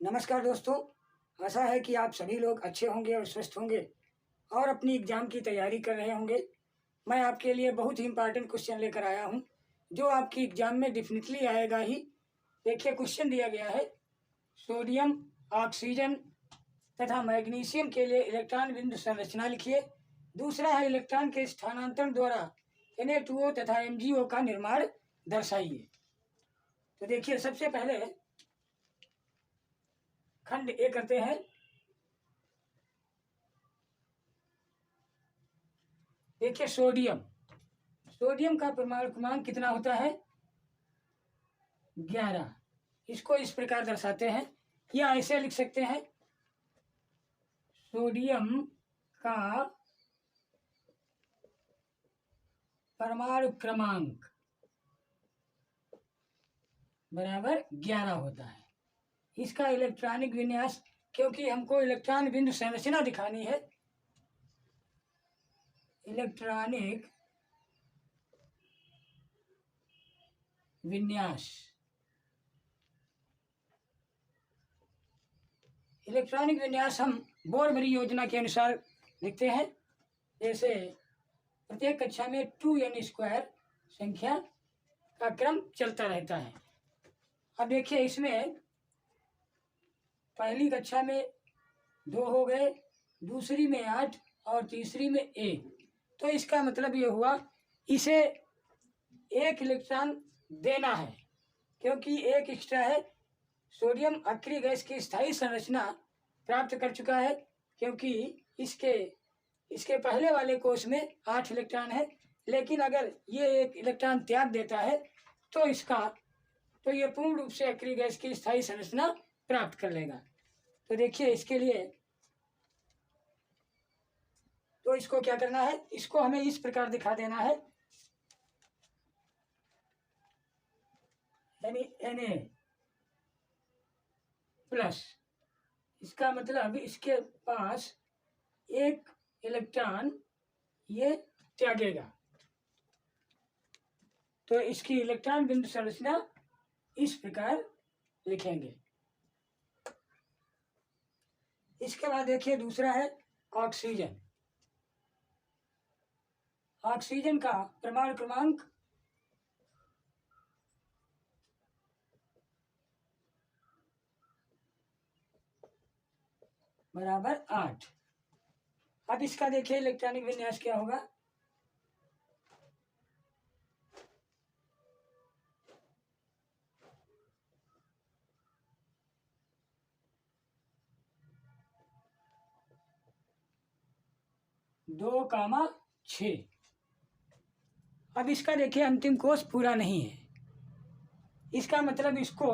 नमस्कार दोस्तों। आशा है कि आप सभी लोग अच्छे होंगे और स्वस्थ होंगे और अपनी एग्ज़ाम की तैयारी कर रहे होंगे। मैं आपके लिए बहुत ही इम्पोर्टेंट क्वेश्चन लेकर आया हूं, जो आपकी एग्ज़ाम में डेफिनेटली आएगा ही। देखिए, क्वेश्चन दिया गया है, सोडियम, ऑक्सीजन तथा मैग्नीशियम के लिए इलेक्ट्रॉन बिंदु संरचना लिखिए। दूसरा है, इलेक्ट्रॉन के स्थानांतरण द्वारा Na2O तथा MgO का निर्माण दर्शाइए। तो देखिए, सबसे पहले खंड ए करते हैं। देखिए, सोडियम का परमाणु क्रमांक कितना होता है? 11। इसको इस प्रकार दर्शाते हैं, या ऐसे लिख सकते हैं, सोडियम का परमाणु क्रमांक बराबर 11 होता है। इसका इलेक्ट्रॉनिक विन्यास, क्योंकि हमको इलेक्ट्रॉन बिंदु संरचना दिखानी है, इलेक्ट्रॉनिक विन्यास, इलेक्ट्रॉनिक विन्यास हम बोर-मरी योजना के अनुसार लिखते हैं। जैसे प्रत्येक कक्षा में 2n² संख्या का क्रम चलता रहता है। अब देखिए, इसमें पहली कक्षा में 2 हो गए, दूसरी में 8 और तीसरी में 1। तो इसका मतलब ये हुआ, इसे 1 इलेक्ट्रॉन देना है, क्योंकि 1 एक्स्ट्रा है। सोडियम अक्रिय गैस की स्थायी संरचना प्राप्त कर चुका है, क्योंकि इसके पहले वाले कोष में 8 इलेक्ट्रॉन है। लेकिन अगर ये 1 इलेक्ट्रॉन त्याग देता है तो ये पूर्ण रूप से अक्रिय गैस की स्थायी संरचना प्राप्त कर लेगा। तो देखिए, इसके लिए तो इसको क्या करना है, इसको हमें इस प्रकार दिखा देना है, यानी Na+। इसका मतलब इसके पास 1 इलेक्ट्रॉन ये त्यागेगा। तो इसकी इलेक्ट्रॉन बिंदु संरचना इस प्रकार लिखेंगे। इसके बाद देखिए, दूसरा है ऑक्सीजन। ऑक्सीजन का परमाणु क्रमांक बराबर 8। अब इसका देखिए इलेक्ट्रॉनिक विन्यास क्या होगा। दो कामा 6। अब इसका देखिए अंतिम कोष पूरा नहीं है, इसका मतलब इसको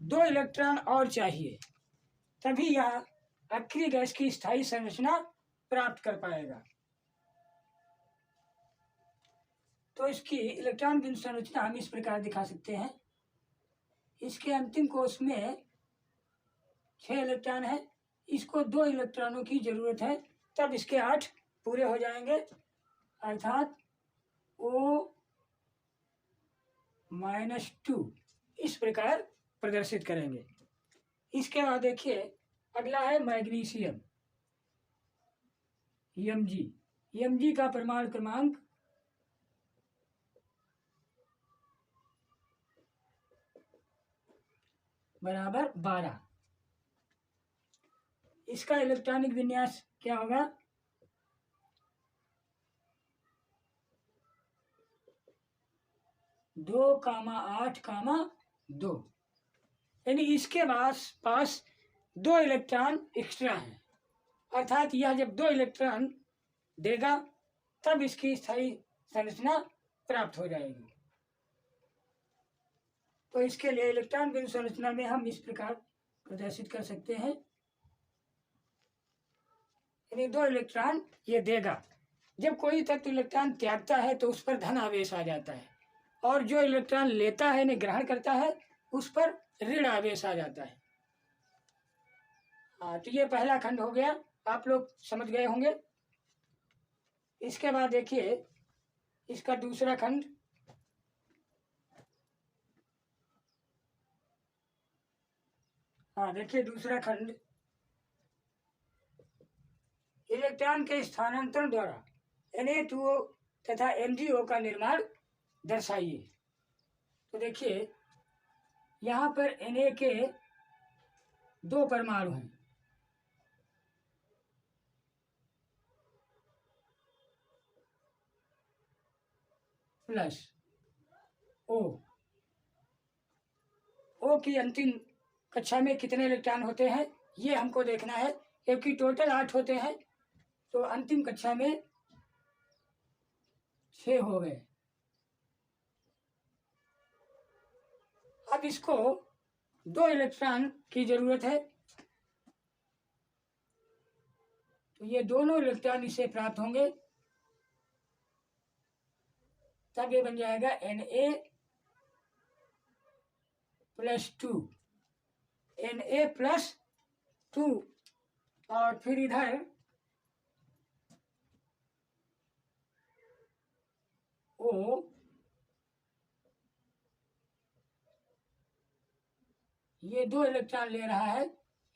2 इलेक्ट्रॉन और चाहिए, तभी यह अक्रिय गैस की स्थायी संरचना प्राप्त कर पाएगा। तो इसकी इलेक्ट्रॉन बिंदु संरचना हम इस प्रकार दिखा सकते हैं। इसके अंतिम कोष में 6 इलेक्ट्रॉन है, इसको 2 इलेक्ट्रॉनों की जरूरत है, तब इसके 8 पूरे हो जाएंगे, अर्थात O-2 इस प्रकार प्रदर्शित करेंगे। इसके बाद देखिए, अगला है मैग्नीशियम, Mg का परमाणु क्रमांक बराबर 12। इसका इलेक्ट्रॉनिक विन्यास क्या होगा? दो कामा 8,2, यानी इसके पास 2 इलेक्ट्रॉन एक्स्ट्रा है, अर्थात यह जब 2 इलेक्ट्रॉन देगा तब इसकी स्थायी संरचना प्राप्त हो जाएगी। तो इसके लिए इलेक्ट्रॉन बिंदु संरचना में हम इस प्रकार प्रदर्शित कर सकते हैं, यानी 2 इलेक्ट्रॉन ये देगा। जब कोई तत्व इलेक्ट्रॉन त्यागता है तो उस पर धन आवेश आ जाता है, और जो इलेक्ट्रॉन लेता है यानी ग्रहण करता है उस पर ऋण आवेश आ जाता है। हाँ, तो ये पहला खंड हो गया, आप लोग समझ गए होंगे। इसके बाद देखिए, इसका दूसरा खंड, हाँ देखिए दूसरा खंड, इलेक्ट्रॉन के स्थानांतरण द्वारा Na2O तथा MgO का निर्माण दर्शाइए। तो देखिए यहाँ पर Na के 2 परमाणु हैं, प्लस O की अंतिम कक्षा में कितने इलेक्ट्रॉन होते हैं ये हमको देखना है, क्योंकि टोटल 8 होते हैं, तो अंतिम कक्षा में 6 हो गए। अब इसको 2 इलेक्ट्रॉन की जरूरत है, तो ये दोनों इलेक्ट्रॉन इसे प्राप्त होंगे, तब ये बन जाएगा Na+2, Na+2, और फिर इधर O, ये 2 इलेक्ट्रॉन ले रहा है,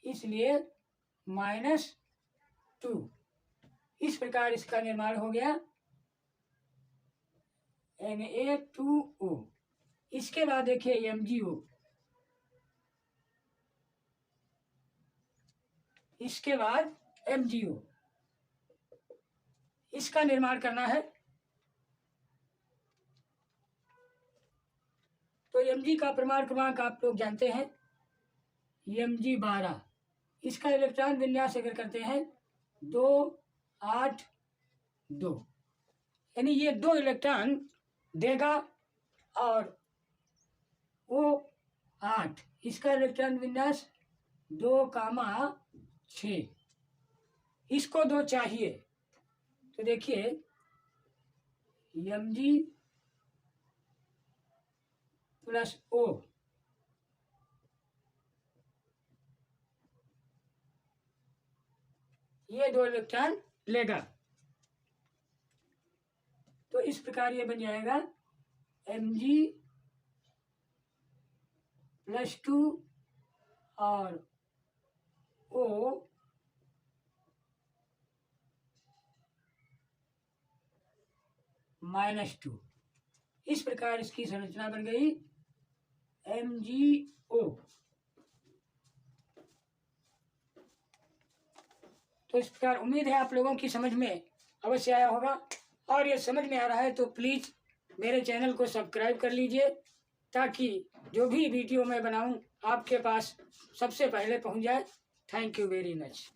इसलिए -2। इस प्रकार इसका निर्माण हो गया Na2O। इसके बाद देखिए MgO, इसके बाद MgO, इसका निर्माण करना है। तो Mg का परमाणु क्रमांक आप लोग जानते हैं, Mg12। इसका इलेक्ट्रॉन विन्यास अगर करते हैं 2, 8, 2, यानी ये 2 इलेक्ट्रॉन देगा, और वो 8, इसका इलेक्ट्रॉन विन्यास 2,6, इसको 2 चाहिए। तो देखिए Mg+O, ये 2 इलेक्ट्रॉन लेगा, तो इस प्रकार ये बन जाएगा Mg+2 और O-2। इस प्रकार इसकी संरचना बन गई MgO। तो इस प्रकार उम्मीद है आप लोगों की समझ में अवश्य आया होगा, और ये समझ में आ रहा है तो प्लीज़ मेरे चैनल को सब्सक्राइब कर लीजिए, ताकि जो भी वीडियो मैं बनाऊं आपके पास सबसे पहले पहुंच जाए। Thank you very much.